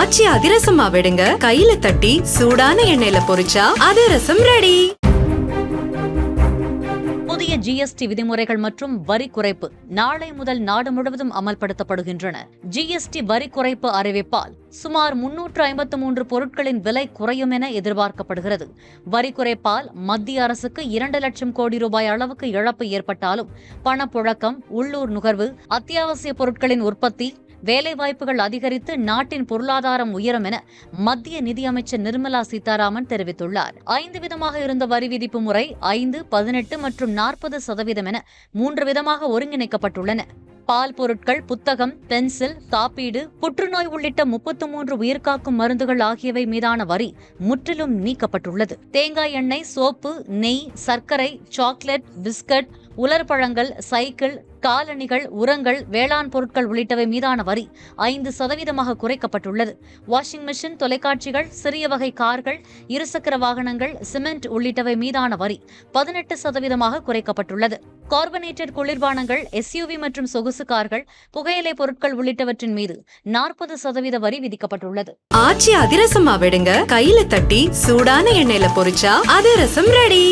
ஆச்சி அதிரசமா விடுங்க, கையில தட்டி சூடான எண்ணெயில பொரிச்சா அதிரசம் ரெடி. புதிய ஜிஎஸ்டி விதிமுறைகள் மற்றும் வரி குறைப்பு நாளை முதல் நாடு முழுவதும் அமல்படுத்தப்படுகின்றன. ஜிஎஸ்டி வரி குறைப்பு அறிவிப்பால் சுமார் 353 பொருட்களின் விலை குறையும் என எதிர்பார்க்கப்படுகிறது. வரி குறைப்பால் மத்திய அரசுக்கு 2 லட்சம் கோடி ரூபாய் அளவுக்கு இழப்பு ஏற்பட்டாலும் பணப்புழக்கம், உள்ளூர் நுகர்வு, அத்தியாவசிய பொருட்களின் உற்பத்தி, வேலைவாய்ப்புகள் அதிகரித்து நாட்டின் பொருளாதாரம் உயரும் என மத்திய நிதியமைச்சர் நிர்மலா சீதாராமன் தெரிவித்துள்ளார். 5 விதமாக இருந்த வரி விதிப்பு முறை 5, 18 மற்றும் 40% என 3 விதமாக ஒருங்கிணைக்கப்பட்டுள்ளன. பால் பொருட்கள், புத்தகம், பென்சில், காப்பீடு, புற்றுநோய் உள்ளிட்ட 33 உயிர்காக்கும் மருந்துகள் ஆகியவை மீதான வரி முற்றிலும் நீக்கப்பட்டுள்ளது. தேங்காய் எண்ணெய், சோப்பு, நெய், சர்க்கரை, சாக்லேட், பிஸ்கட், உலர்பழங்கள், சைக்கிள், காலணிகள், உரங்கள், வேளாண் பொருட்கள் உள்ளிட்டவை மீதான வரி 5% குறைக்கப்பட்டுள்ளது. வாஷிங் மிஷின், தொலைக்காட்சிகள், சிறிய வகை கார்கள், இருசக்கர வாகனங்கள், சிமெண்ட் உள்ளிட்டவை மீதான வரி 18% குறைக்கப்பட்டுள்ளது. கார்பனேட்டட் குளிர்பானங்கள், எஸ்யூவி மற்றும் சொகுசு கார்கள், புகையிலை பொருட்கள் உள்ளிட்டவற்றின் மீது 40% வரி விதிக்கப்பட்டுள்ளது. ஆச்சி அதிரசமா விடுங்க, கையில தட்டி சூடான எண்ணெயில பொரிச்சா அதிரசம் ரெடி.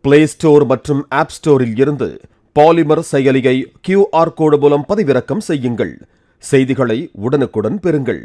பிளே ஸ்டோர் மற்றும் ஆப் ஸ்டோரில் இருந்து பாலிமர் செயலியை QR கோடு மூலம் பதிவிறக்கம் செய்யுங்கள். செய்திகளை உடனுக்குடன் பெறுங்கள்.